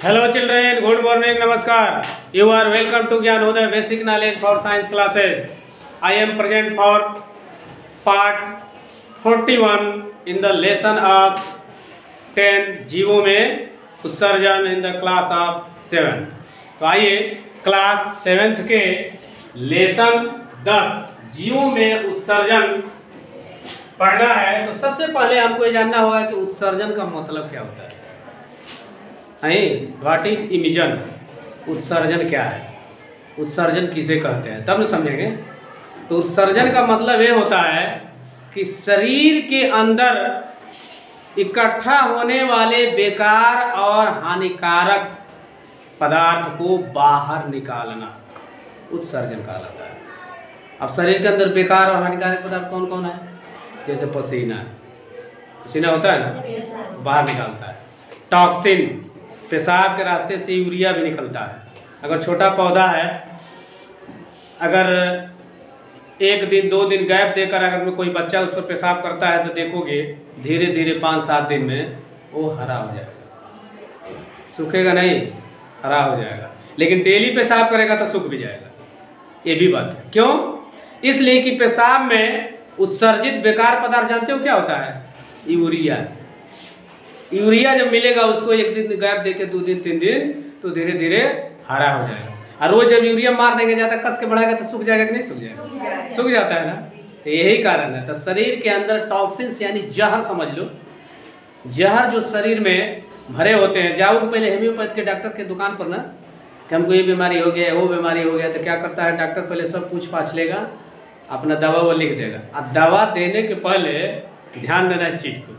Hello children, good morning, namaskar. You are welcome to Gyanodaya Basic Knowledge for Science classes. I am present for part 41 in the lesson of 10 जीवों में उत्सर्जन in the class of 7. तो आइए class 7th के lesson 10 जीवों में उत्सर्जन पढ़ना है। तो सबसे पहले हमको ये जानना होगा कि उत्सर्जन का मतलब क्या होता है। व्हाट इज इमिजन, उत्सर्जन क्या है, उत्सर्जन किसे कहते हैं, तब न समझेंगे। तो उत्सर्जन का मतलब ये होता है कि शरीर के अंदर इकट्ठा होने वाले बेकार और हानिकारक पदार्थ को बाहर निकालना उत्सर्जन कहलाता है। अब शरीर के अंदर बेकार और हानिकारक पदार्थ कौन कौन है? जैसे पसीना, पसीना होता है ना, बाहर निकालता है। टॉक्सिन, पेशाब के रास्ते से यूरिया भी निकलता है। अगर छोटा पौधा है, अगर एक दिन 2 दिन गैप देकर अगर कोई बच्चा उस पर पेशाब करता है तो देखोगे धीरे धीरे 5-7 दिन में वो हरा हो जाएगा। सूखेगा नहीं, हरा हो जाएगा। लेकिन डेली पेशाब करेगा तो सूख भी जाएगा। ये भी बात है। क्यों? इसलिए कि पेशाब में उत्सर्जित बेकार पदार्थ जानते हो क्या होता है? यूरिया। यूरिया जब मिलेगा उसको 1 दिन गैप देके 2 दिन 3 दिन तो धीरे धीरे हरा हो जाएगा। और रोज जब यूरिया मार देंगे, ज़्यादा कस के बढ़ाएगा तो सूख जाएगा कि नहीं सूख जाएगा? सूख जाता है ना। तो यही कारण है। तो शरीर के अंदर टॉक्सिन्स यानी जहर समझ लो, जहर जो शरीर में भरे होते हैं। जाओगे पहले हेम्योपैथ के डॉक्टर के दुकान पर ना कि हमको ये बीमारी हो गया, वो बीमारी हो गया, तो क्या करता है डॉक्टर? पहले सब पूछ पाछ लेगा, अपना दवा वो लिख देगा। और दवा देने के पहले ध्यान देना इस चीज़ को।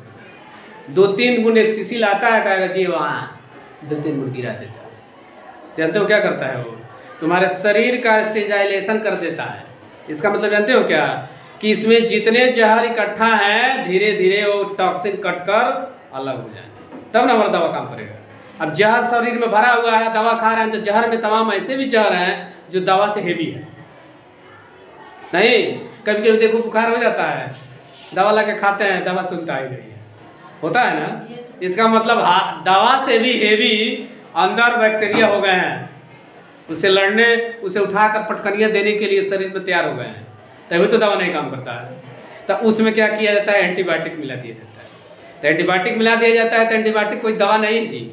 2-3 गुण एक सीसी लाता है, कहेगा जी वहाँ 2-3 गुण गिरा देता है। जानते हो क्या करता है वो? तुम्हारे शरीर का स्टेरिलाइजेशन कर देता है। इसका मतलब जानते हो क्या? कि इसमें जितने जहर इकट्ठा हैं धीरे धीरे वो टॉक्सिन कट कर अलग हो जाए, तब ना हमारा दवा काम करेगा। अब जहर शरीर में भरा हुआ है, दवा खा रहे हैं तो जहर में तमाम ऐसे भी जहर हैं जो दवा से हेवी है। नहीं, कभी कभी देखो बुखार हो जाता है, दवा ला के खाते हैं, दवा सुनता ही नहीं है, होता है ना। इसका मतलब दवा से भी हेवी अंदर बैक्टीरिया हो गए हैं, उसे लड़ने, उसे उठाकर पटकनियाँ देने के लिए शरीर में तैयार हो गए हैं, तभी तो दवा नहीं काम करता है। तो उसमें क्या किया जाता है? एंटीबायोटिक मिला दिया जाता है। तो एंटीबायोटिक मिला दिया जाता है तो एंटीबायोटिक कोई दवा नहीं है जी।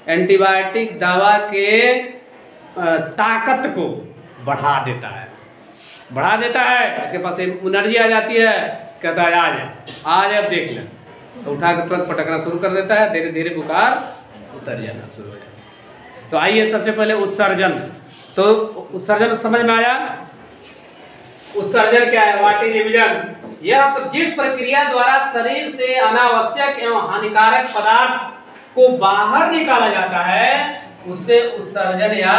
एंटीबायोटिक दवा के ताकत को बढ़ा देता है, बढ़ा देता है। उसके पास एनर्जी आ जाती है, कहता है आज अब देख लें, तो उठा कर तुरंत पटकना शुरू कर देता है, धीरे धीरे बुखार उतर जाना शुरू हो जाता है। तो आइए सबसे पहले उत्सर्जन। तो उत्सर्जन समझ में आया? उत्सर्जन क्या है? What is emission? यह जिस प्रक्रिया द्वारा शरीर से अनावश्यक एवं हानिकारक पदार्थ को बाहर निकाला जाता है उसे उत्सर्जन या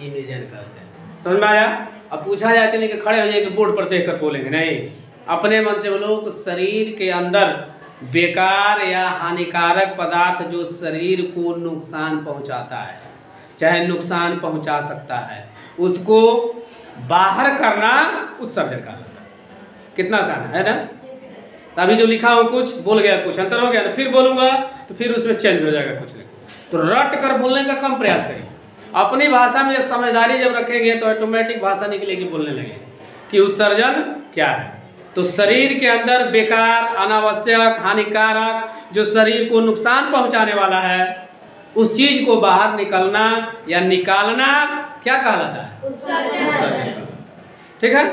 इमिजन कहते हैं। समझ में आया? अब पूछा जाए तो नहीं कि खड़े हो जाए कि बोर्ड पर देख कर बोलेंगे, नहीं, अपने मन से बोलो। शरीर के अंदर बेकार या हानिकारक पदार्थ जो शरीर को नुकसान पहुंचाता है, चाहे नुकसान पहुंचा सकता है, उसको बाहर करना उत्सर्जन कहलाता है। कितना आसान है ना? अभी जो लिखा हो कुछ बोल गया, कुछ अंतर हो गया ना, फिर बोलूँगा तो फिर उसमें चेंज हो जाएगा कुछ नहीं। तो रट कर बोलने का कम प्रयास करिए। अपनी भाषा में समझदारी जब रखेंगे तो ऑटोमेटिक भाषा निकलेगी, बोलने लगेगी कि उत्सर्जन क्या है। तो शरीर के अंदर बेकार, अनावश्यक, हानिकारक जो शरीर को नुकसान पहुंचाने वाला है उस चीज को बाहर निकलना या निकालना क्या कहलाता है? उत्सर्जन। ठीक है।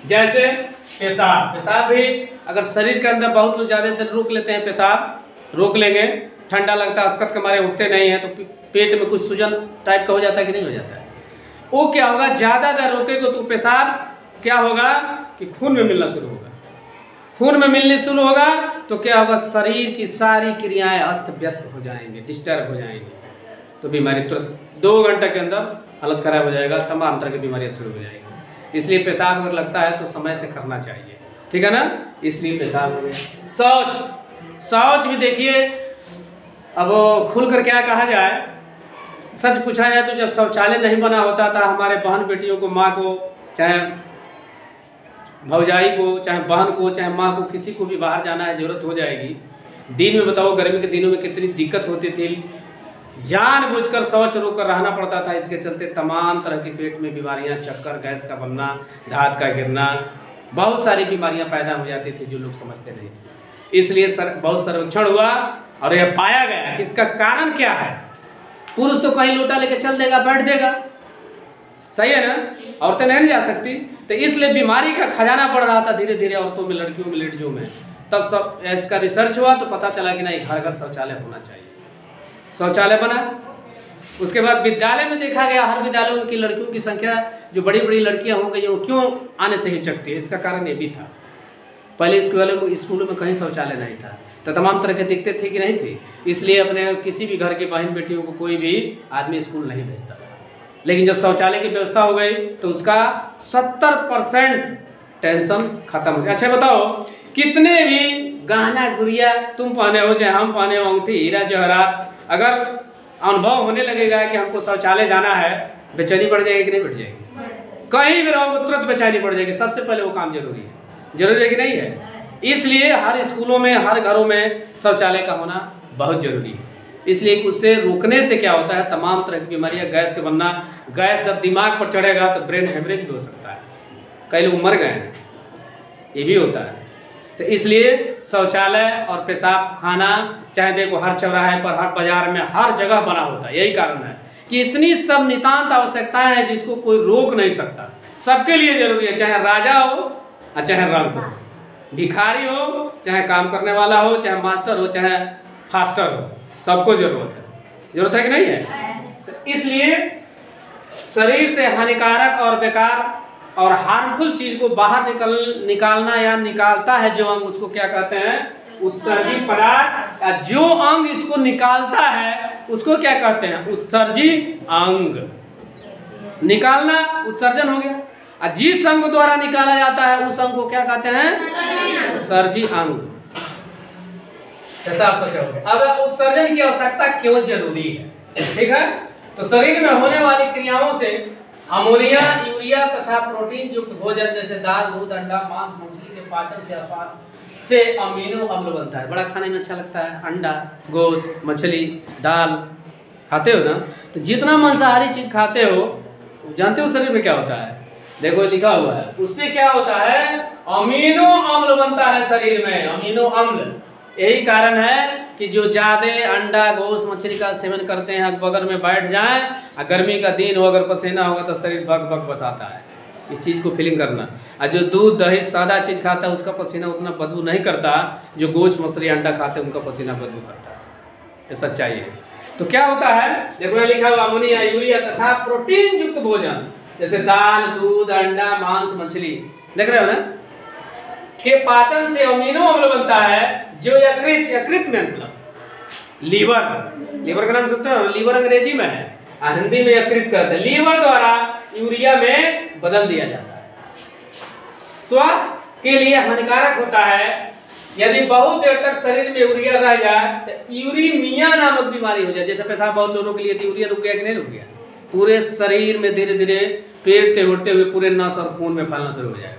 जैसे पेशाब, पेशाब भी अगर शरीर के अंदर बहुत लोग ज़्यादा देर रोक लेते हैं, पेशाब रोक लेंगे, ठंडा लगता है, अस्कत के मारे उठते नहीं है, तो पेट में कुछ सूजन टाइप का हो जाता है कि नहीं हो जाता है? वो क्या होगा? ज़्यादा देर रोकेगा तो पेशाब क्या होगा कि खून में मिलना शुरू होगा। खून में मिलने शुरू होगा तो क्या होगा? शरीर की सारी क्रियाएं अस्त व्यस्त हो जाएंगे, डिस्टर्ब हो जाएंगी। तो बीमारी तुरंत 2 घंटे के अंदर हालत खराब हो जाएगा, तमाम तरह की बीमारियां शुरू हो जाएंगी। इसलिए पेशाब अगर लगता है तो समय से करना चाहिए, ठीक है ना? इसलिए पेशाब हो गया। शौच, शौच भी देखिए, अब खुल कर क्या कहा जाए, सच पूछा जाए तो जब शौचालय नहीं बना होता था, हमारे बहन बेटियों को, माँ को, चाहे भौजाई को, चाहे बहन को, चाहे माँ को, किसी को भी बाहर जाना है, जरूरत हो जाएगी। दिन में बताओ गर्मी के दिनों में कितनी दिक्कत होती थी, जानबूझकर शौच रोक कर रहना पड़ता था। इसके चलते तमाम तरह की पेट में बीमारियां, चक्कर, गैस का बनना, दांत का गिरना, बहुत सारी बीमारियां पैदा हो जाती थी जो लोग समझते नहीं थे। इसलिए बहुत सर्वेक्षण हुआ और यह पाया गया कि इसका कारण क्या है। पुरुष तो कहीं लोटा लेके चल देगा, बैठ देगा, सही है ना, औरतें नहीं जा सकती, तो इसलिए बीमारी का खजाना बढ़ रहा था धीरे धीरे औरतों में, लड़कियों में, लेडीजों में। तब सब इसका रिसर्च हुआ तो पता चला कि नहीं, घर घर शौचालय होना चाहिए। शौचालय बना। उसके बाद विद्यालय में देखा गया, हर विद्यालयों की लड़कियों की संख्या जो बड़ी बड़ी लड़कियां हो गई वो क्यों आने से हिचकती है। इसका कारण ये भी था, पहले स्कूलों में कहीं शौचालय नहीं था, तो तमाम तरह के दिक्कतें थी कि नहीं थी, इसलिए अपने किसी भी घर की बहन बेटियों को कोई भी आदमी स्कूल नहीं भेजता था। लेकिन जब शौचालय की व्यवस्था हो गई तो उसका 70% टेंशन खत्म हो गया। अच्छा बताओ, कितने भी गहना गुड़िया तुम पहने हो, चाहे हम पहने हो, अंगूठी, हीरा जवाहरात, अगर अनुभव होने लगेगा कि हमको शौचालय जाना है, बेचैनी बढ़ जाएगी कि नहीं बढ़ जाएगी? कहीं भी रहोगे तुरंत बेचैनी बढ़ जाएगी। सबसे पहले वो काम जरूरी है कि नहीं है? इसलिए हर स्कूलों में, हर घरों में शौचालय का होना बहुत जरूरी है। इसलिए उससे रोकने से क्या होता है, तमाम तरह की बीमारियां, गैस के बनना, गैस जब दिमाग पर चढ़ेगा तो ब्रेन हेमरेज भी हो सकता है, कई लोग मर गए हैं, ये भी होता है। तो इसलिए शौचालय और पेशाब खाना, चाहे देखो हर चौराहे पर, हर बाजार में, हर जगह बना होता है। यही कारण है कि इतनी सब नितांत आवश्यकताएं हैं जिसको कोई रोक नहीं सकता। सबके लिए जरूरी है, चाहे राजा हो और चाहे रंक हो, भिखारी हो चाहे काम करने वाला हो, चाहे मास्टर हो चाहे फास्टर हो, सबको जरूरत है कि नहीं है? तो इसलिए शरीर से हानिकारक और बेकार और हार्मफुल चीज को बाहर निकालना या निकालता है जो अंग, उसको क्या कहते हैं? उत्सर्जी पदार्थ। या जो अंग इसको निकालता है उसको क्या कहते हैं? उत्सर्जी अंग। निकालना उत्सर्जन हो गया। और जिस अंग द्वारा निकाला जाता है उस अंग को क्या कहते हैं? उत्सर्जी अंग। ऐसा आप सोचोगे। अब उत्सर्जन की आवश्यकता क्यों जरूरी है, ठीक है? तो शरीर में होने वाली क्रियाओं से अमोनिया, यूरिया तथा प्रोटीन युक्त भोजन जैसे दाल, दूध, अंडा, मांस, मछली के पाचन से आसान से अमीनो अम्ल बनता है। बड़ा खाने में अच्छा लगता है, अंडा, गोश्त, मछली, दाल खाते हो ना, तो जितना मांसाहारी चीज खाते हो, जानते हो शरीर में क्या होता है? देखो लिखा हुआ है, उससे क्या होता है? अमीनो अम्ल बनता है शरीर में, अमीनो अम्ल। यही कारण है कि जो ज्यादा अंडा, गोश्त, मछली का सेवन करते हैं, बगल में बैठ जाएं, और गर्मी का दिन हो, अगर पसीना होगा तो शरीर भग भग बसाता है। इस चीज़ को फीलिंग करना। और जो दूध, दही, सादा चीज़ खाता है उसका पसीना उतना बदबू नहीं करता, जो गोश्त, मछली, अंडा खाते हैं उनका पसीना बदबू करता है। ये सच्चाई है। तो क्या होता है, देखो लिखा हुआ अमोनिया, यूरिया तथा प्रोटीन युक्त भोजन जैसे दाल, दूध, अंडा, मांस, मछली, देख रहे हो ना, के पाचन से अमीनो अम्ल बनता है जो यकृत में, मतलब लीवर का नाम सुनते हो? लीवर अंग्रेजी में है, हिंदी में यकृत कहते हैं। लीवर द्वारा यूरिया में बदल दिया जाता है। स्वास्थ्य के लिए हानिकारक होता है यदि बहुत देर तक शरीर में यूरिया रह जाए तो यूरीमिया नामक बीमारी हो जाए। जैसे पेशाब बहुत लोगों के लिए यूरिया रुक गया कि नहीं रुक गया, पूरे शरीर में धीरे धीरे पेटते उड़ते हुए पूरे नस और खून में फैलना शुरू हो जाएगा,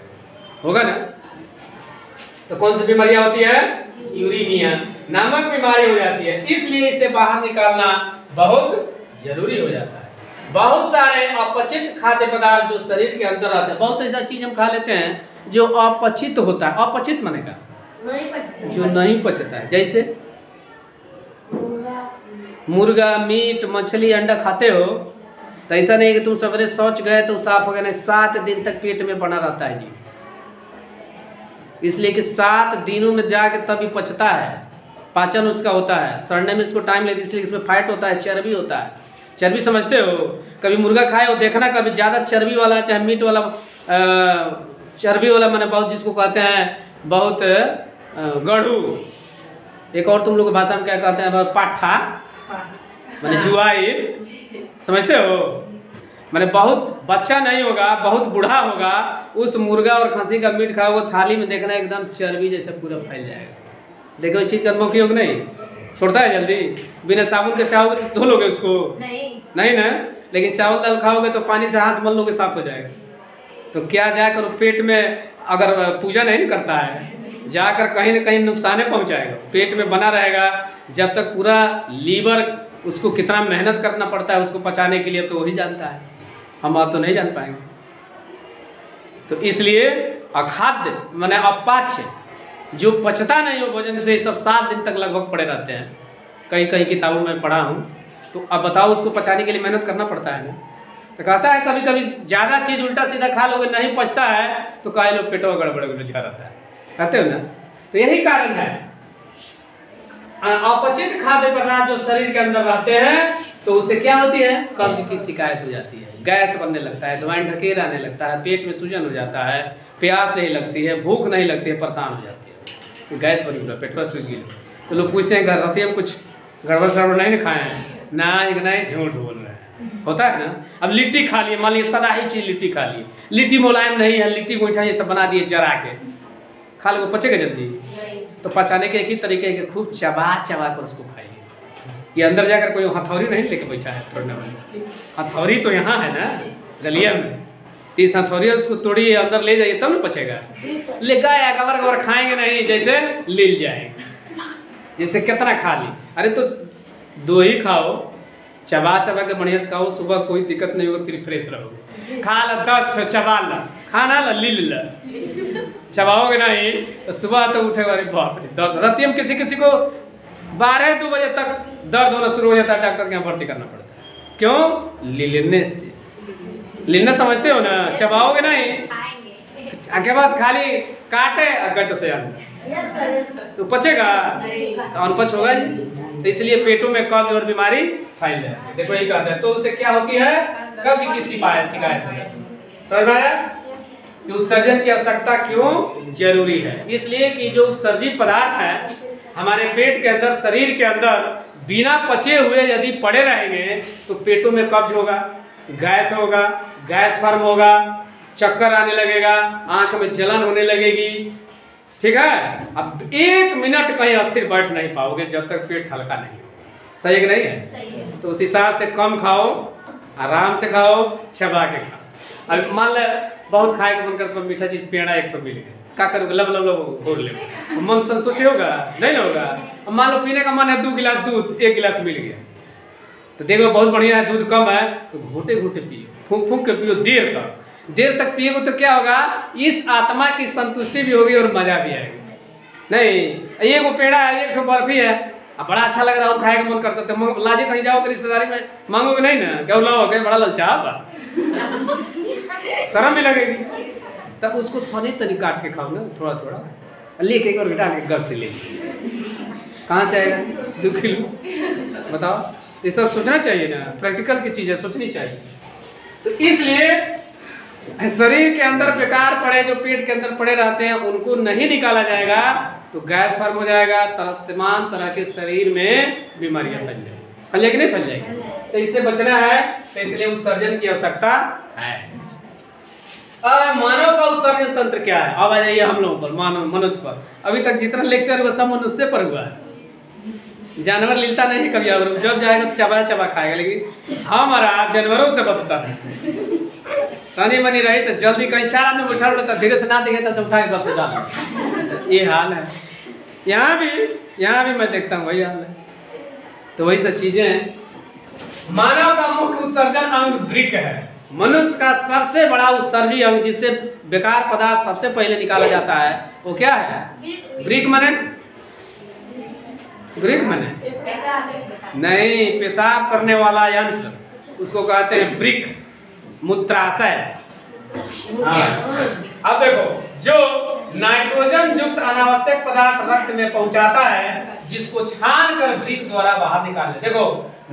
होगा ना? तो कौन सी बीमारियां होती है? यूरीमिया नामक बीमारी हो जाती है। इसलिए इसे बाहर निकालना बहुत जरूरी हो जाता है। बहुत सारे अपचित खाद्य पदार्थ जो शरीर के अंदर आते हैं, बहुत ऐसा चीज हम खा लेते हैं जो अपचित होता है। अपचित माने का जो नहीं पचता है, जैसे मुर्गा, मीट, मछली, अंडा खाते हो तो ऐसा नहीं कि तुम सवेरे शौच गए तो साफ हो गया, नहीं, 7 दिन तक पेट में बना रहता है जी। इसलिए कि 7 दिनों में जाके तभी पचता है, पाचन उसका होता है, सड़ने में इसको टाइम लगता है। इसलिए इसमें फैट होता है, चर्बी होता है। चर्बी समझते हो? कभी मुर्गा खाए हो, देखना कभी ज़्यादा चर्बी वाला, चाहे मीट वाला, चर्बी वाला मैंने बहुत, जिसको कहते हैं बहुत गढ़ू, एक और तुम लोग की भाषा में क्या कहते हैं, पाठा मैंने जुआई, समझते हो? मैंने बहुत बच्चा नहीं होगा, बहुत बूढ़ा होगा, उस मुर्गा और खस्सी का मीट खाओगे थाली में, देखना एकदम चर्बी जैसे पूरा फैल जाएगा। देखो इस चीज़ का अनुभव किया नहीं? छोड़ता है जल्दी? बिना साबुन के चाहोगे तो धो लोगे उसको? नहीं ना? लेकिन चावल दाल खाओगे तो पानी से हाथ मल लोगे, साफ हो जाएगा। तो क्या जाकर पेट में अगर पूजा नहीं करता है, जाकर कहीं ना कहीं नुकसान पहुँचाएगा, पेट में बना रहेगा जब तक पूरा लीवर उसको कितना मेहनत करना पड़ता है उसको पचाने के लिए, तो वही जानता है, हम आप तो नहीं जान पाएंगे। तो इसलिए अखाद्य माने अपाच्य, जो पचता नहीं हो भोजन से, सब 7 दिन तक लगभग पड़े रहते हैं। कई कई किताबों में पढ़ा हूँ। तो अब बताओ, उसको पचाने के लिए मेहनत करना पड़ता है ना। तो कहता है कभी कभी ज़्यादा चीज़ उल्टा सीधा खा लोगे, नहीं पचता है तो कई लोग पेटों गड़बड़ बुझा रहता है, कहते हो ना। तो यही कारण है, अपचित खाद्य पदार्थ जो शरीर के अंदर रहते हैं तो उससे क्या होती है, कब्ज की शिकायत हो जाती है, गैस बनने लगता है, दवाई ढकेर आने लगता है, पेट में सूजन हो जाता है, प्यास नहीं लगती है, भूख नहीं लगती है, परेशान हो जाती है, गैस बन गया, पेट पर सूज गई। तो लोग पूछते हैं घर रहते हैं कुछ गड़बड़ सड़बड़ नहीं ना खाए हैं, ना नहीं झूठ बोल रहे हैं, होता है ना। अब लिट्टी खा लिए, मान लीजिए सदा ही चीज़ लिट्टी खा ली, लिट्टी मुलायम नहीं है, लिट्टी गोईठा ये सब बना दिए जरा के, खा लो, पचेगा जल्दी। तो पचाने के एक ही तरीके है कि खूब चबा चबा कर उसको खाइए। ये अंदर जाकर कोई हथौड़ी नहीं लेके बैठा है तोड़ने वाली, हथौड़ी तो यहाँ है ना गलिया में, 30 हथौड़ी उसको तोड़िए अंदर ले जाइए तब ना पचेगा। ले गए गबर गबर खाएंगे नहीं, जैसे लील जाएंगे, जैसे कितना खा ली। अरे तो 2 ही खाओ, चबा चबा के बढ़िया से खाओ, सुबह कोई दिक्कत नहीं होगा, फिर फ्रेश रहोगे। खा ला 10 चबा ला, खाना ला लील ला, चबाओगे नहीं तो सुबह तो उठेगा, अरे बाप रे दर्द। रात में किसी को 12-2 बजे तक दर्द होना शुरू हो जाता है, डॉक्टर के यहाँ भर्ती करना पड़ता है। क्यों? लीलने से। लीलना समझते हो ना, चबाओगे नहीं, आगे पास खाली काटे गच से तो पचेगा, तो अनपच होगा ही। तो इसलिए पेटों में कब्ज और बीमारी फैल जाए, देखो यही कहते हैं। तो उससे क्या होती है, कब्ज की शिकायत हो जाती है। समझ में आया कि उत्सर्जन की आवश्यकता क्यों जरूरी है? इसलिए कि जो उत्सर्जित पदार्थ है हमारे पेट के अंदर, शरीर के अंदर बिना पचे हुए यदि पड़े रहेंगे तो पेटों में कब्ज होगा, गैस होगा, गैस फॉर्म होगा, चक्कर आने लगेगा, आंख में जलन होने लगेगी, ठीक है। अब 1 मिनट कहीं अस्थिर बैठ नहीं पाओगे जब तक पेट हल्का नहीं होगा। सही है कि नहीं है? सही है। तो उस हिसाब से कम खाओ, आराम से खाओ, चबा के खाओ। अब मान ले बहुत खाए के मन करता, मीठा चीज पेड़ा एक तो मिल गया, क्या करोगे, लब लब लब घोर ले, मन संतुष्ट होगा नहीं ना होगा। अब मान लो पीने का मन है 2 गिलास दूध, 1 गिलास मिल गया, तो देखो बहुत बढ़िया है, दूध कम है तो घोटे घोटे पियो, फूंक फूंक के पियो, देर तक पिएगो तो क्या होगा, इस आत्मा की संतुष्टि भी होगी और मजा भी आएगा। नहीं एक पेड़ा है, एक बर्फी है, अब बड़ा अच्छा लग रहा है और खाए का मन करता, तो लाजे कहीं जाओगे रिश्तेदारी में मांगोगे नहीं ना, क्या लाओगे, बड़ा ललचाओ, शर्म भी लगेगी। तब उसको थोड़ी तनी काट के खाओ ना, थोड़ा थोड़ा लेके और घटा के घर से ले, कहाँ से आएगा 2 किलो, बताओ। ये सब सोचना चाहिए ना, प्रैक्टिकल की चीज़ें सोचनी चाहिए। तो इसलिए शरीर के अंदर बेकार पड़े, जो पेट के अंदर पड़े रहते हैं, उनको नहीं निकाला जाएगा तो गैस फॉर्म हो जाएगा, तमाम तरह के शरीर में बीमारियां फैल जाएगी, फैल जाएगी नहीं फैल जाएगी। तो इससे बचना है, तो इसलिए उत्सर्जन की आवश्यकता है। अब मानव का उत्सर्जन तंत्र क्या है, अब आ जाइए हम लोगों पर, मानव मनुष्य पर। अभी तक जितना लेक्चर हुआ सब मनुष्य पर हुआ है, जानवर मिलता नहीं कभी, अब जब जाएगा तो चबा चबा खाएगा, लेकिन हमारा जानवरों से बचता है। तनी मनी रही तो जल्दी कहीं 4 आदमी बैठा रहता, धीरे से ना देखे तो उठा के गप से डाल, ये हाल है। यहाँ भी मैं देखता हूँ वही हाल है। तो वही सब चीजें हैं। मानव का मुख्य उत्सर्जन अंग वृक्क है। मनुष्य का सबसे बड़ा उत्सर्जी अंग, जिससे बेकार पदार्थ सबसे पहले निकाला जाता है, वो क्या है? वृक्क मने नहीं, पेशाब करने वाला यंत्र, उसको कहते हैं वृक्क, मूत्राशय। अब देखो, जो नाइट्रोजन युक्त अनावश्यक पदार्थ रक्त में पहुंचाता है, जिसको छान कर वृक्क द्वारा बाहर निकाल ले। देखो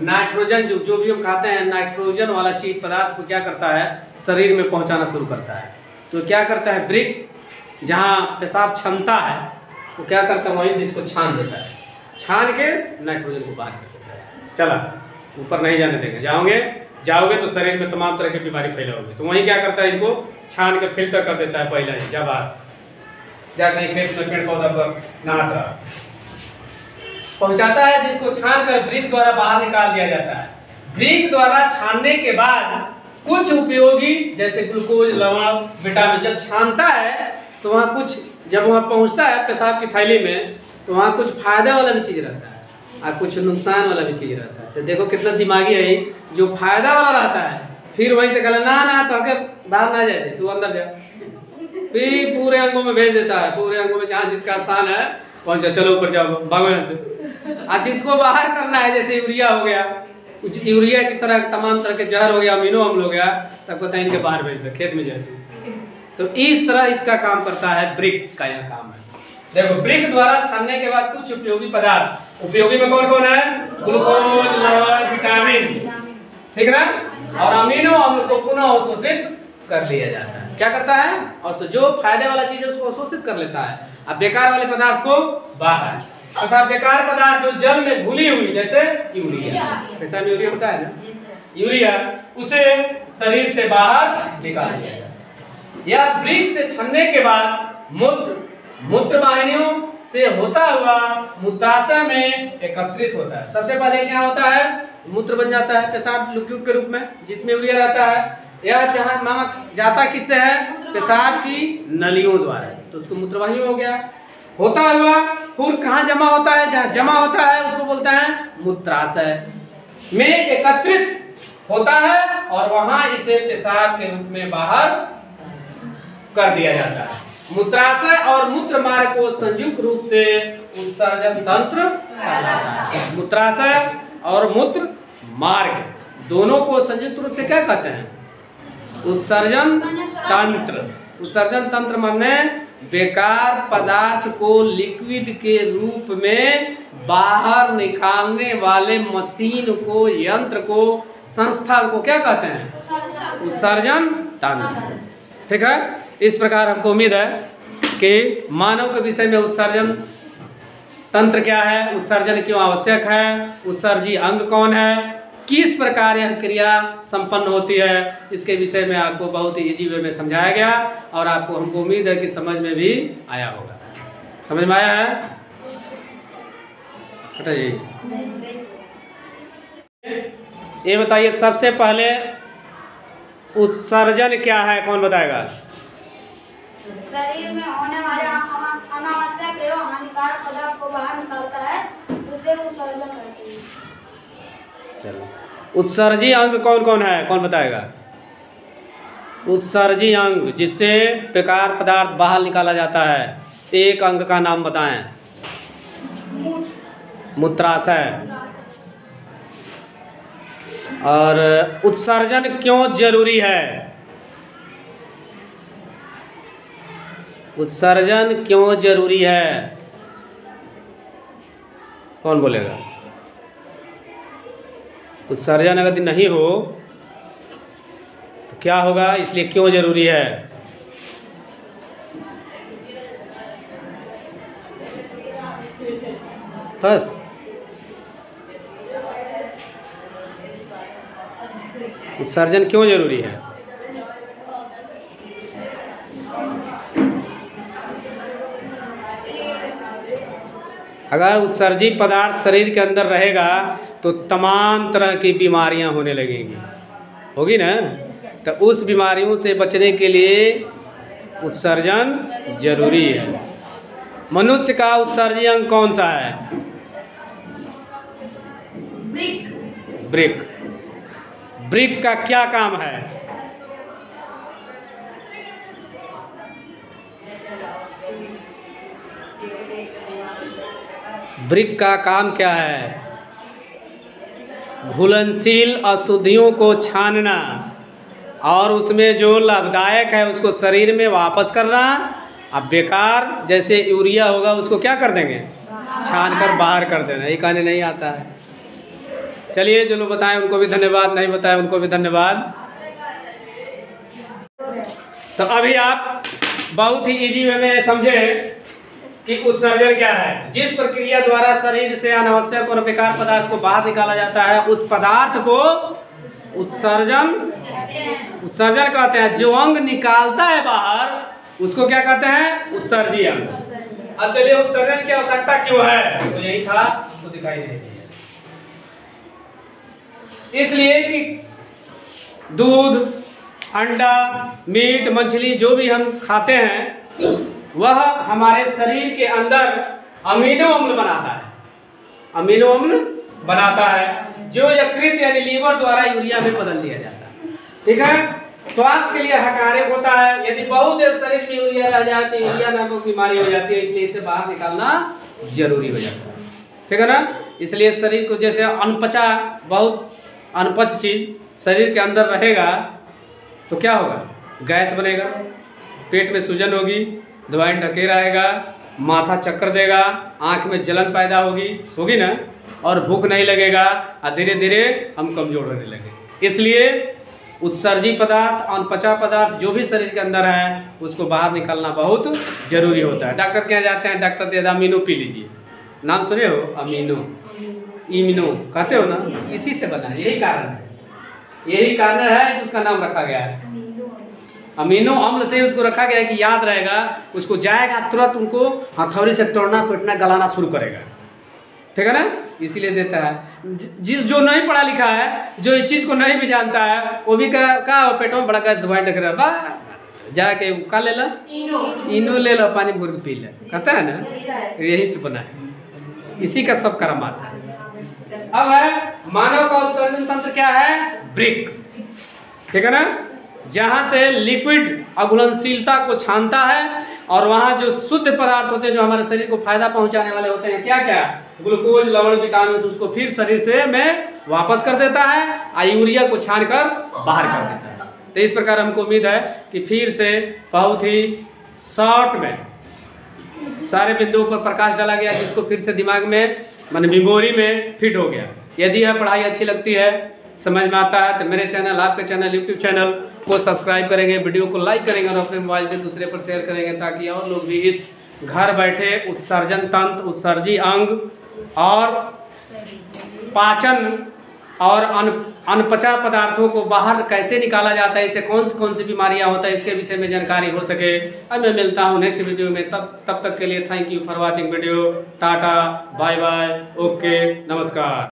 नाइट्रोजन जो भी हम खाते हैं, नाइट्रोजन वाला चीज पदार्थ को क्या करता है, शरीर में पहुंचाना शुरू करता है। तो क्या करता है वृक्क, जहाँ पेशाब क्षमता है, तो क्या करता है वहीं से इसको छान देता है, छान के नाइट्रोजन को बाहर कर देता है। चला ऊपर नहीं जाने देंगे, जाओगे तो शरीर में तमाम तरह की बीमारी फैलाओगे। तो वहीं क्या करता है, इनको छान के फिल्टर कर देता है पहले ही, जब आप जा कहीं खेत में पेड़ पौधा पर नहाता रहा, पहुंचाता है, जिसको छान कर वृक्क द्वारा बाहर निकाल दिया जाता है। वृक्क द्वारा छानने के बाद कुछ उपयोगी जैसे ग्लूकोज, लवण, विटामिन, जब छानता है तो वहाँ कुछ, जब वहाँ पहुँचता है पेशाब की थैली में, तो वहाँ कुछ फायदा वाला भी चीज़ रहता है। और कुछ नुकसान वाला भी चीज़ रहता है। तो देखो कितना दिमागी है, जो फायदा वाला रहता है फिर वहीं से कहला ना ना तो आके बाहर ना जाए तू अंदर जा, फिर पूरे अंगों में भेज देता है, पूरे अंगों में जहाँ जिसका स्थान है कौन सा चलो ऊपर जाओ भागो यहाँ से। और जिसको बाहर करना है जैसे यूरिया हो गया, कुछ यूरिया की तरह तमाम तरह के जहर हो गया, अमीनो अम्ल हो गया, तब पता है इनके बाहर भेज दो खेत में जाए। तो इस तरह इसका काम करता है, ब्रिक का यह काम है। देखो ब्रिक द्वारा छानने के बाद कुछ उपयोगी पदार्थ, उपयोगी में कौन कौन है, ग्लूकोज, लवण, विटामिन, ठीक ना, और अमीनो अम्ल को पुनः अवशोषित कर लिया जाता है। क्या करता है, और जो फायदे वाला चीज है उसको अवशोषित कर लेता है, अब बेकार वाले पदार्थ को बाहर, तथा बेकार पदार्थ जो जल में घुली हुई जैसे यूरिया, ऐसा यूरिया होता है ना, यूरिया, उसे शरीर से बाहर निकाल दिया जाता है। या ब्रिक से छनने के बाद मूत्र वाहिनियों से होता हुआ मूत्राशय में एकत्रित होता है। सबसे पहले क्या होता है, मूत्र बन जाता है पेशाब लिक्विड के रूप में जिसमें यूरिया रहता है। यह जहाँ नमक जाता किससे है, पेशाब की नलियों द्वारा, तो उसको मूत्रवाहिनी हो गया। होता हुआ फिर कहाँ जमा होता है, जहाँ जमा होता है उसको बोलते हैं मूत्राशय में एकत्रित होता है, और वहां इसे पेशाब के रूप में बाहर कर दिया जाता है। मूत्राशय और मूत्र मार्ग को संयुक्त रूप से उत्सर्जन तंत्र कहलाता है। मूत्राशय और मूत्र मार्ग दोनों को संयुक्त रूप से क्या कहते हैं, उत्सर्जन तंत्र। उत्सर्जन तंत्र माने बेकार पदार्थ को लिक्विड के रूप में बाहर निकालने वाले मशीन को, यंत्र को, संस्था को क्या कहते हैं, उत्सर्जन तंत्र। ठीक है, इस प्रकार हमको उम्मीद है कि मानव के विषय में उत्सर्जन तंत्र क्या है, उत्सर्जन क्यों आवश्यक है, उत्सर्जी अंग कौन है, किस प्रकार यह क्रिया संपन्न होती है, इसके विषय में आपको बहुत ही इजी वे में समझाया गया, और आपको हमको उम्मीद है कि समझ में भी आया होगा। समझ में आया है, बताइए। ये बताइए सबसे पहले उत्सर्जन क्या है, कौन बताएगा। शरीर में होने वाले अनावश्यक एवं हानिकारक पदार्थ को बाहर निकालता है, उसे उत्सर्जन कहते हैं। चलो, उत्सर्जी अंग कौन कौन है, कौन बताएगा। उत्सर्जी अंग जिससे बेकार पदार्थ बाहर निकाला जाता है, एक अंग का नाम बताएं। मूत्राशय। और उत्सर्जन क्यों जरूरी है, उत्सर्जन क्यों जरूरी है, कौन बोलेगा। उत्सर्जन अगर नहीं हो तो क्या होगा, इसलिए क्यों जरूरी है। बस उत्सर्जन क्यों जरूरी है। अगर उत्सर्जी पदार्थ शरीर के अंदर रहेगा तो तमाम तरह की बीमारियां होने लगेंगी, होगी ना, तो उस बीमारियों से बचने के लिए उत्सर्जन जरूरी है। मनुष्य का उत्सर्जी अंग कौन सा है, ब्रिक। ब्रिक का क्या काम है, ब्रिक का काम क्या है, घुलनशील अशुद्धियों को छानना और उसमें जो लाभदायक है उसको शरीर में वापस करना। अब बेकार जैसे यूरिया होगा उसको क्या कर देंगे, छान कर बाहर कर देना। ये कहने नहीं आता है। चलिए जो लोग बताएं उनको भी धन्यवाद, नहीं बताएं उनको भी धन्यवाद। तो अभी आप बहुत ही इजी वे में समझे कि उत्सर्जन क्या है। जिस प्रक्रिया द्वारा शरीर से अनावश्यक और बेकार पदार्थ को बाहर निकाला जाता है उस पदार्थ को उत्सर्जन कहते हैं। जो अंग निकालता है बाहर उसको क्या कहते हैं, उत्सर्जी अंग। अब चलिए उत्सर्जन की आवश्यकता क्यों है, तो यही था, तो दिखाई नहीं दिया। इसलिए कि दूध, अंडा, मीट, मछली जो भी हम खाते हैं वह हमारे शरीर के अंदर अमीनो अम्ल बनाता है। अमीनो अम्ल बनाता है, जो यकृत यानी लीवर द्वारा यूरिया में बदल दिया जाता है। ठीक है, स्वास्थ्य के लिए हानिकारक होता है। यदि बहुत देर शरीर में यूरिया रह जाए तो यूरिया नामक बीमारी हो जाती है, इसलिए इसे बाहर निकालना जरूरी हो जाता है। ठीक है ना, इसलिए शरीर को जैसे अनपचा, बहुत अनपच चीज शरीर के अंदर रहेगा तो क्या होगा, गैस बनेगा, पेट में सूजन होगी, दवाई ढकेरा आएगा, माथा चक्कर देगा, आंख में जलन पैदा होगी ना, और भूख नहीं लगेगा, और धीरे धीरे हम कमजोर होने लगे। इसलिए उत्सर्जी पदार्थ, अनपचा पदार्थ जो भी शरीर के अंदर है उसको बाहर निकालना बहुत जरूरी होता है। डॉक्टर के यहाँ जाते हैं, डॉक्टर दे अमीनो पी लीजिए, नाम सुने हो, अमीनो, इम्यूनो कहते हो ना, इसी से बना है, यही कारण है, यही कारण है कि उसका नाम रखा गया है। अमीनो अम्ल से उसको रखा गया है कि याद रहेगा, उसको जाएगा तुरंत उनको हथौड़ी से तोड़ना पीटना गलाना शुरू करेगा। ठीक है ना, इसीलिए देता है। जिस जो नहीं पढ़ा लिखा है, जो इस चीज को नहीं भी जानता है, वो भी का पेटों में बड़ा गैस दवाई ढक रहा है, जाके का ले ला, इनो ले लो, पानी भर के पी ले, कहता है ना, तो यही से बना है, इसी का सब करामात है। अब है मानव का उत्सर्जन तंत्र क्या है, ब्रिक। ठीक है ना, जहां से लिक्विड अघुलनशीलता को छानता है और वहां जो शुद्ध पदार्थ होते हैं जो हमारे शरीर को फायदा पहुंचाने वाले होते हैं, क्या क्या, ग्लूकोज, लवण, विटामिन, उसको फिर शरीर से में वापस कर देता है और यूरिया को छान कर बाहर कर देता है। तो इस प्रकार हमको उम्मीद है कि फिर से बहुत ही शॉर्ट में सारे बिंदुओं पर प्रकाश डाला गया, जिसको फिर से दिमाग में माने मेमोरी में फिट हो गया। यदि यह पढ़ाई अच्छी लगती है, समझ में आता है, तो मेरे चैनल, आपके चैनल, यूट्यूब चैनल को सब्सक्राइब करेंगे, वीडियो को लाइक करेंगे और अपने मोबाइल से दूसरे पर शेयर करेंगे, ताकि और लोग भी इस घर बैठे उत्सर्जन तंत्र, उत्सर्जी अंग और पाचन और अनपचा पदार्थों को बाहर कैसे निकाला जाता है, इससे कौन सी बीमारियां होता है, इसके विषय में जानकारी हो सके। अब मैं मिलता हूं नेक्स्ट वीडियो में, तब तक के लिए thank you for watching video. टाटा, बाय बाय, ओके, नमस्कार।